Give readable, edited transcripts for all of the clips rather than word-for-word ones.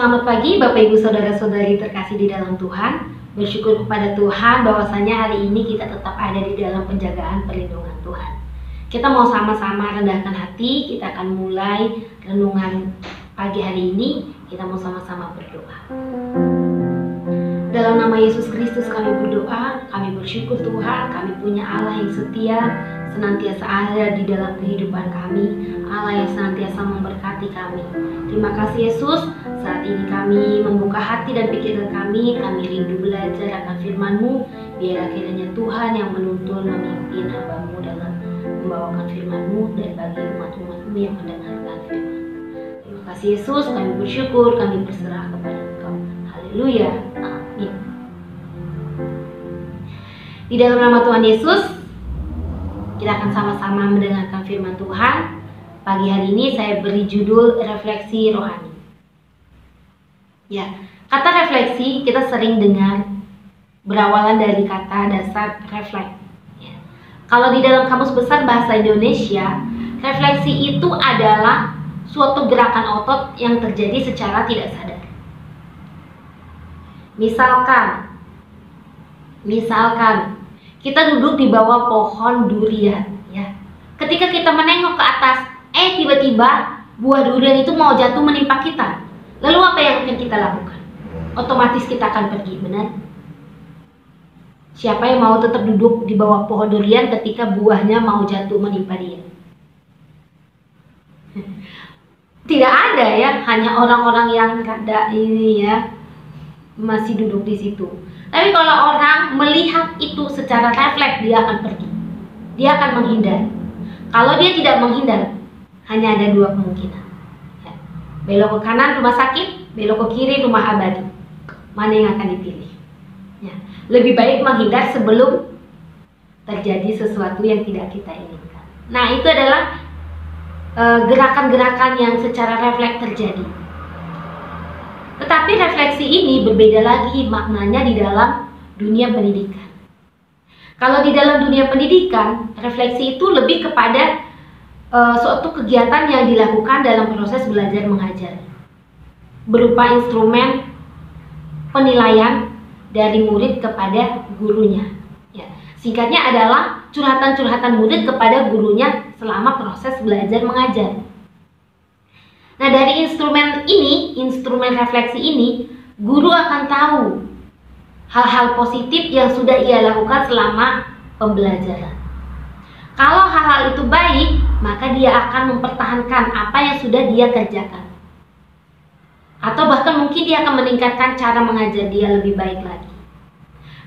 Selamat pagi Bapak Ibu Saudara-saudari terkasih di dalam Tuhan. Bersyukur kepada Tuhan bahwasanya hari ini kita tetap ada di dalam penjagaan perlindungan Tuhan. Kita mau sama-sama rendahkan hati, kita akan mulai renungan pagi hari ini. Kita mau sama-sama berdoa. Dalam nama Yesus Kristus kami berdoa, kami bersyukur Tuhan, kami punya Allah yang setia, senantiasa ada di dalam kehidupan kami, Allah yang senantiasa memberkati kami. Terima kasih Yesus, saat ini kami membuka hati dan pikiran kami rindu belajar akan firman-Mu, biar akhirnya Tuhan yang menuntun memimpin hamba-Mu dalam membawakan firman-Mu dan bagi umat-umat-Mu yang mendengarkan firman. Terima kasih Yesus, kami bersyukur, kami berserah kepada Engkau. Haleluya, amin. Di dalam nama Tuhan Yesus, kita akan sama-sama mendengarkan firman Tuhan. Pagi hari ini saya beri judul refleksi rohani. Ya, kata refleksi kita sering dengar berawalan dari kata dasar refleks. Ya. Kalau di dalam Kamus Besar Bahasa Indonesia, refleksi itu adalah suatu gerakan otot yang terjadi secara tidak sadar. Misalkan kita duduk di bawah pohon durian, ya. Ketika kita menengok ke atas, tiba-tiba buah durian itu mau jatuh menimpa kita. Lalu apa yang akan kita lakukan? Otomatis kita akan pergi, benar? Siapa yang mau tetap duduk di bawah pohon durian ketika buahnya mau jatuh menimpa dia? Tidak ada ya, hanya orang-orang yang rada ini ya masih duduk di situ. Tapi kalau orang melihat itu secara refleks, dia akan pergi. Dia akan menghindar. Kalau dia tidak menghindar, hanya ada dua kemungkinan. Ya. Belok ke kanan rumah sakit, belok ke kiri rumah abadi. Mana yang akan dipilih? Ya. Lebih baik menghindar sebelum terjadi sesuatu yang tidak kita inginkan. Nah, itu adalah gerakan-gerakan yang secara refleks terjadi. Tetapi refleksi ini berbeda lagi maknanya di dalam dunia pendidikan. Kalau di dalam dunia pendidikan, refleksi itu lebih kepada suatu kegiatan yang dilakukan dalam proses belajar mengajar, berupa instrumen penilaian dari murid kepada gurunya. Ya, singkatnya adalah curhatan-curhatan murid kepada gurunya selama proses belajar mengajar. Nah, dari instrumen refleksi ini, guru akan tahu hal-hal positif yang sudah ia lakukan selama pembelajaran. Kalau hal-hal itu baik, maka dia akan mempertahankan apa yang sudah dia kerjakan. Atau bahkan mungkin dia akan meningkatkan cara mengajar dia lebih baik lagi.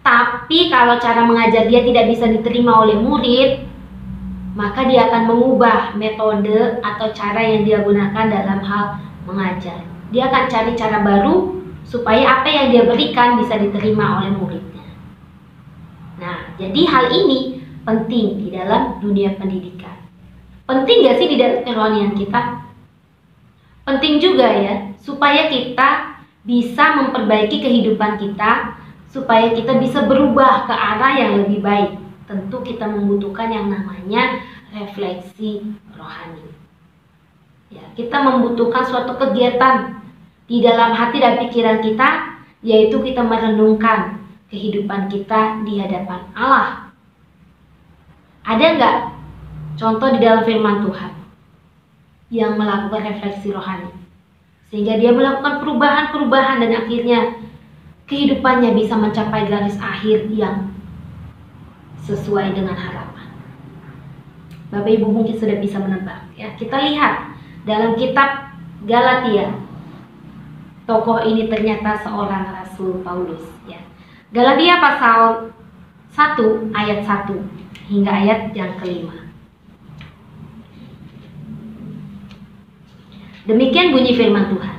Tapi kalau cara mengajar dia tidak bisa diterima oleh murid, maka dia akan mengubah metode atau cara yang dia gunakan dalam hal mengajar. Dia akan cari cara baru supaya apa yang dia berikan bisa diterima oleh muridnya. Nah, jadi hal ini penting di dalam dunia pendidikan. Penting gak sih di dalam kerohanian kita? Penting juga ya, supaya kita bisa memperbaiki kehidupan kita, supaya kita bisa berubah ke arah yang lebih baik. Tentu kita membutuhkan yang namanya refleksi rohani. Ya, kita membutuhkan suatu kegiatan di dalam hati dan pikiran kita, yaitu kita merenungkan kehidupan kita di hadapan Allah. Ada nggak contoh di dalam firman Tuhan yang melakukan refleksi rohani, sehingga dia melakukan perubahan-perubahan dan akhirnya kehidupannya bisa mencapai garis akhir yang sesuai dengan harapan? Bapak Ibu mungkin sudah bisa menebak ya. Kita lihat dalam kitab Galatia, tokoh ini ternyata seorang Rasul Paulus ya. Galatia pasal 1 ayat 1 hingga ayat yang kelima. Demikian bunyi firman Tuhan.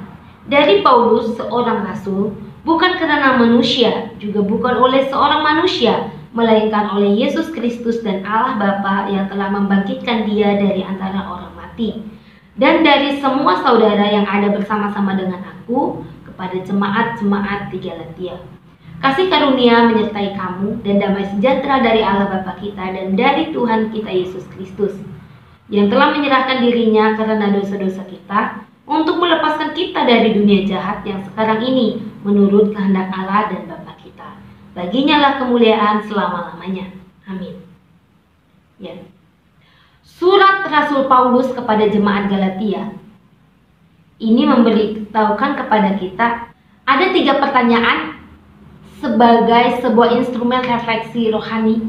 Dari Paulus seorang rasul, bukan karena manusia, juga bukan oleh seorang manusia, melainkan oleh Yesus Kristus dan Allah Bapa yang telah membangkitkan dia dari antara orang mati, dan dari semua saudara yang ada bersama-sama dengan aku, kepada jemaat-jemaat di Galatia. Kasih karunia menyertai kamu dan damai sejahtera dari Allah Bapa kita dan dari Tuhan kita Yesus Kristus, yang telah menyerahkan dirinya karena dosa-dosa kita untuk melepaskan kita dari dunia jahat yang sekarang ini menurut kehendak Allah dan Bapa kita. Baginya lah kemuliaan selama-lamanya. Amin. Ya. Surat Rasul Paulus kepada jemaat Galatia ini memberitahukan kepada kita ada 3 pertanyaan sebagai sebuah instrumen refleksi rohani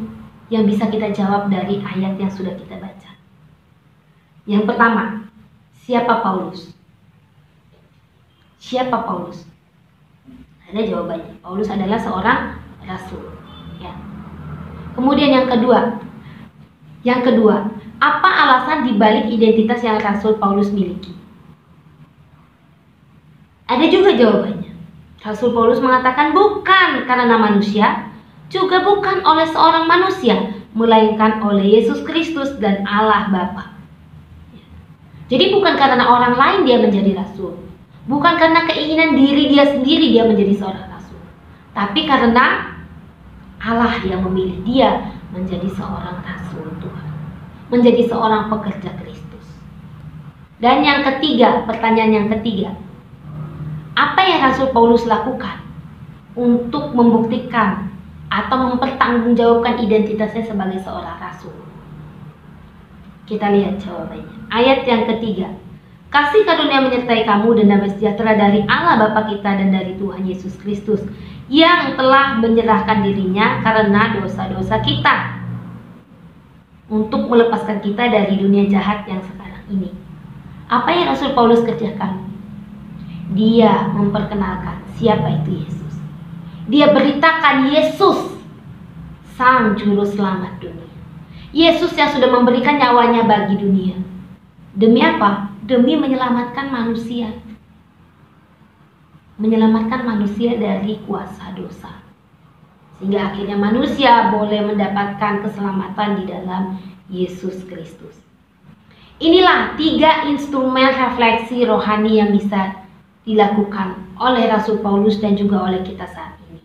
yang bisa kita jawab dari ayat yang sudah kita baca. Yang pertama, siapa Paulus? Siapa Paulus? Ada jawabannya. Paulus adalah seorang rasul. Ya. Kemudian yang kedua, apa alasan dibalik identitas yang Rasul Paulus miliki? Ada juga jawabannya. Rasul Paulus mengatakan bukan karena manusia, juga bukan oleh seorang manusia, melainkan oleh Yesus Kristus dan Allah Bapa. Jadi bukan karena orang lain dia menjadi rasul, bukan karena keinginan diri dia sendiri dia menjadi seorang rasul, tapi karena Allah yang memilih dia menjadi seorang rasul Tuhan, menjadi seorang pekerja Kristus. Dan yang ketiga, pertanyaan yang ketiga, apa yang Rasul Paulus lakukan untuk membuktikan atau mempertanggungjawabkan identitasnya sebagai seorang rasul? Kita lihat jawabannya. Ayat yang ketiga, kasih karunia menyertai kamu dan damai sejahtera dari Allah Bapa kita dan dari Tuhan Yesus Kristus yang telah menyerahkan dirinya karena dosa-dosa kita untuk melepaskan kita dari dunia jahat yang sekarang ini. Apa yang Rasul Paulus kerjakan? Dia memperkenalkan siapa itu Yesus. Dia beritakan Yesus, Sang Juru Selamat dunia. Yesus yang sudah memberikan nyawanya bagi dunia. Demi apa? Demi menyelamatkan manusia. Menyelamatkan manusia dari kuasa dosa. Sehingga akhirnya manusia boleh mendapatkan keselamatan di dalam Yesus Kristus. Inilah 3 instrumen refleksi rohani yang bisa dilakukan oleh Rasul Paulus dan juga oleh kita saat ini.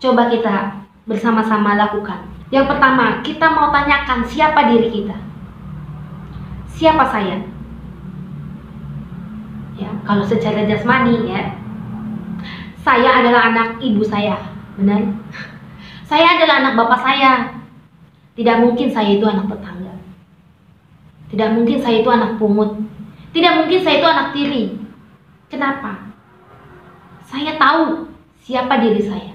Coba kita bersama-sama lakukan. Yang pertama, kita mau tanyakan siapa diri kita. Siapa saya? Ya, kalau secara jasmani ya, saya adalah anak ibu saya, benar? Saya adalah anak bapak saya. Tidak mungkin saya itu anak tetangga. Tidak mungkin saya itu anak pungut. Tidak mungkin saya itu anak tiri. Kenapa? Saya tahu siapa diri saya.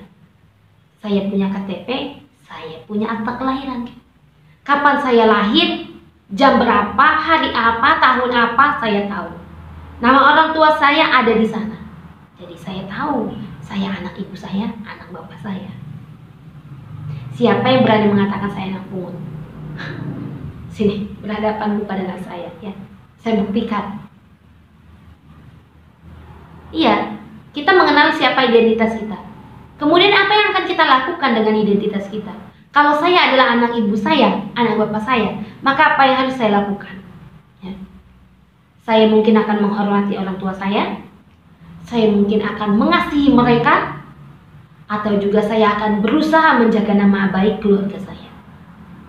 Saya punya KTP, saya punya akta kelahiran. Kapan saya lahir, jam berapa, hari apa, tahun apa, saya tahu. Nama orang tua saya ada di sana. Jadi saya tahu saya anak ibu saya, anak bapak saya. Siapa yang berani mengatakan saya anak pungut? Sini, berhadapan muka dengan saya ya. Saya buktikan. Iya, kita mengenal siapa identitas kita. Kemudian apa yang akan kita lakukan dengan identitas kita? Kalau saya adalah anak ibu saya, anak bapak saya, maka apa yang harus saya lakukan? Ya. Saya mungkin akan menghormati orang tua saya mungkin akan mengasihi mereka, atau juga saya akan berusaha menjaga nama baik keluarga saya.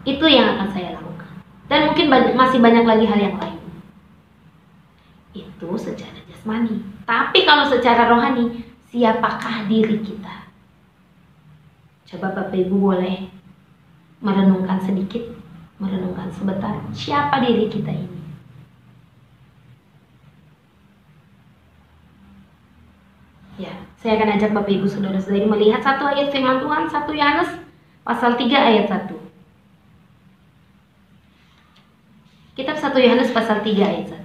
Itu yang akan saya lakukan. Dan mungkin masih banyak lagi hal yang lain. Itu secara jasmani. Tapi kalau secara rohani, siapakah diri kita? Coba Bapak Ibu boleh merenungkan sedikit, merenungkan sebentar, siapa diri kita ini? Ya, saya akan ajak Bapak Ibu Saudara-saudari melihat satu ayat firman Tuhan, 1 Yohanes pasal 3 ayat 1. Kitab 1 Yohanes pasal 3 ayat 1.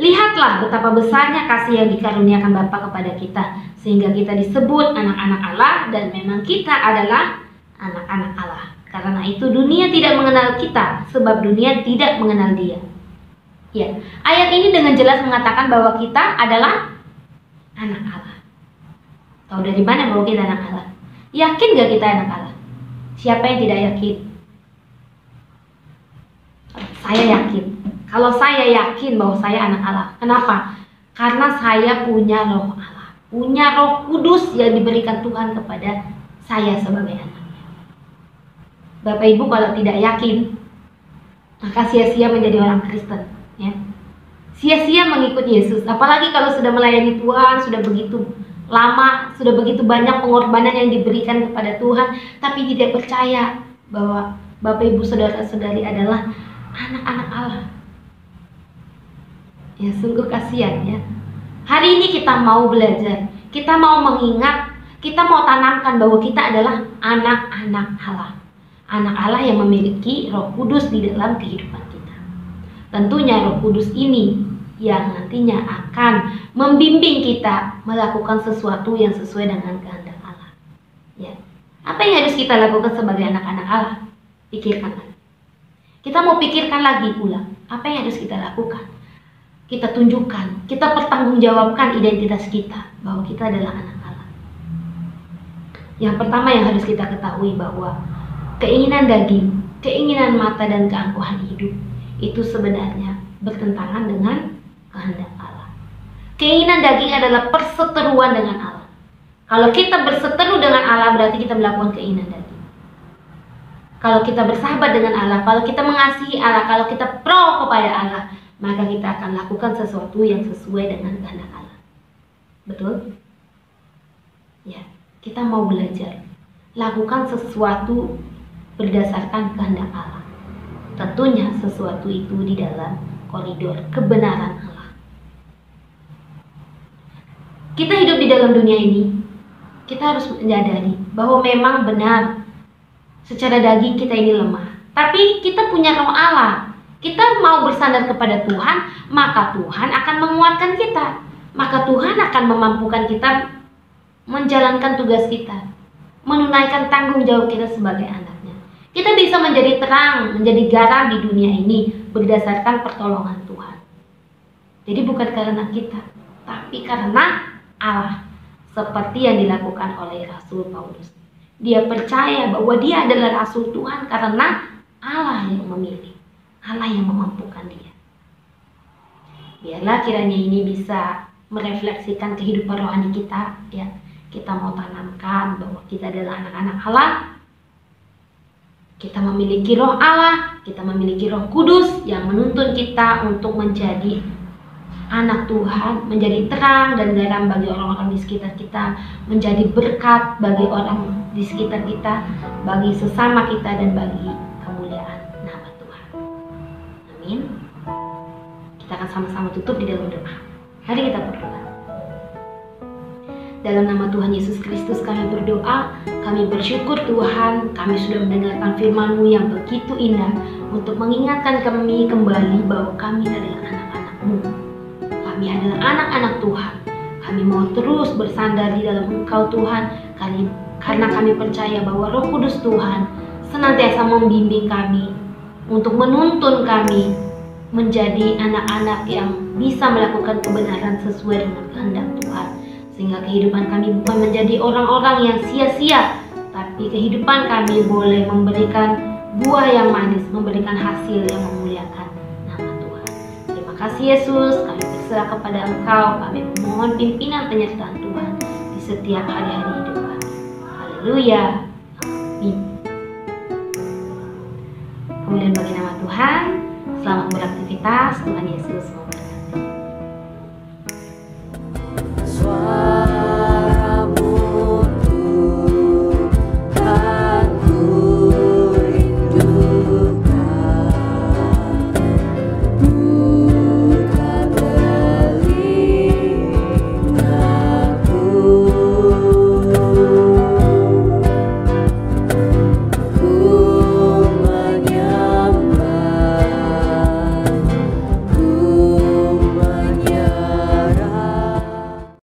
Lihatlah betapa besarnya kasih yang dikaruniakan Bapa kepada kita, sehingga kita disebut anak-anak Allah, dan memang kita adalah anak-anak Allah. Karena itu dunia tidak mengenal kita, sebab dunia tidak mengenal Dia. Ya, ayat ini dengan jelas mengatakan bahwa kita adalah anak Allah. Tahu dari mana bahwa kita anak Allah? Yakin gak kita anak Allah? Siapa yang tidak yakin? Saya yakin. Kalau saya yakin bahwa saya anak Allah. Kenapa? Karena saya punya roh Allah, punya Roh Kudus yang diberikan Tuhan kepada saya sebagai anaknya. Bapak Ibu kalau tidak yakin, maka sia-sia menjadi orang Kristen, ya. sia-sia mengikut Yesus. Apalagi kalau sudah melayani Tuhan, sudah begitu lama, sudah begitu banyak pengorbanan yang diberikan kepada Tuhan, tapi tidak percaya bahwa Bapak Ibu Saudara-saudari adalah anak-anak Allah. Ya, sungguh kasihan ya. Hari ini kita mau belajar, kita mau mengingat, kita mau tanamkan bahwa kita adalah anak-anak Allah. Anak Allah yang memiliki Roh Kudus di dalam kehidupan kita. Tentunya Roh Kudus ini yang nantinya akan membimbing kita melakukan sesuatu yang sesuai dengan kehendak Allah. Ya. Apa yang harus kita lakukan sebagai anak-anak Allah? Pikirkan lagi. Kita mau pikirkan lagi ulang. Apa yang harus kita lakukan? Kita tunjukkan, kita pertanggungjawabkan identitas kita bahwa kita adalah anak Allah. Yang pertama yang harus kita ketahui bahwa keinginan daging, keinginan mata dan keangkuhan hidup itu sebenarnya bertentangan dengan kehendak Allah. Keinginan daging adalah perseteruan dengan Allah. Kalau kita berseteru dengan Allah berarti kita melakukan keinginan daging. Kalau kita bersahabat dengan Allah, kalau kita mengasihi Allah, kalau kita pro kepada Allah, maka kita akan lakukan sesuatu yang sesuai dengan kehendak Allah. Betul? Ya, kita mau belajar. Lakukan sesuatu berdasarkan kehendak Allah. Tentunya sesuatu itu di dalam koridor kebenaran Allah. Kita hidup di dalam dunia ini, kita harus menyadari bahwa memang benar secara daging kita ini lemah. Tapi kita punya Roh Allah. Kita mau bersandar kepada Tuhan, maka Tuhan akan menguatkan kita. Maka Tuhan akan memampukan kita menjalankan tugas kita, menunaikan tanggung jawab kita sebagai anaknya. Kita bisa menjadi terang, menjadi garam di dunia ini berdasarkan pertolongan Tuhan. Jadi bukan karena kita, tapi karena Allah, seperti yang dilakukan oleh Rasul Paulus. Dia percaya bahwa dia adalah Rasul Tuhan karena Allah yang memilih, Allah yang memampukan dia. Biarlah kiranya ini bisa merefleksikan kehidupan rohani kita, ya. Kita mau tanamkan bahwa kita adalah anak-anak Allah. Kita memiliki Roh Allah, kita memiliki Roh Kudus yang menuntun kita untuk menjadi anak Tuhan, menjadi terang dan garam bagi orang-orang di sekitar kita, menjadi berkat bagi orang di sekitar kita, bagi sesama kita, dan bagi kemuliaan nama Tuhan. Amin. Kita akan sama-sama tutup di dalam doa. Mari kita berdoa. Dalam nama Tuhan Yesus Kristus kami berdoa, kami bersyukur Tuhan, kami sudah mendengarkan firman-Mu yang begitu indah untuk mengingatkan kami kembali bahwa kami adalah anak-anak-Mu. Kami adalah anak-anak Tuhan. Kami mau terus bersandar di dalam Engkau Tuhan, karena kami percaya bahwa Roh Kudus Tuhan senantiasa membimbing kami untuk menuntun kami menjadi anak-anak yang bisa melakukan kebenaran sesuai dengan kehendak Tuhan. Sehingga kehidupan kami bukan menjadi orang-orang yang sia-sia, tapi kehidupan kami boleh memberikan buah yang manis, memberikan hasil yang memuliakan nama Tuhan. Terima kasih Yesus, kami berserah kepada Engkau, kami memohon pimpinan penyertaan Tuhan di setiap hari-hari hidup kami. Haleluya, amin. Kemudian bagi nama Tuhan, selamat beraktivitas, Tuhan Yesus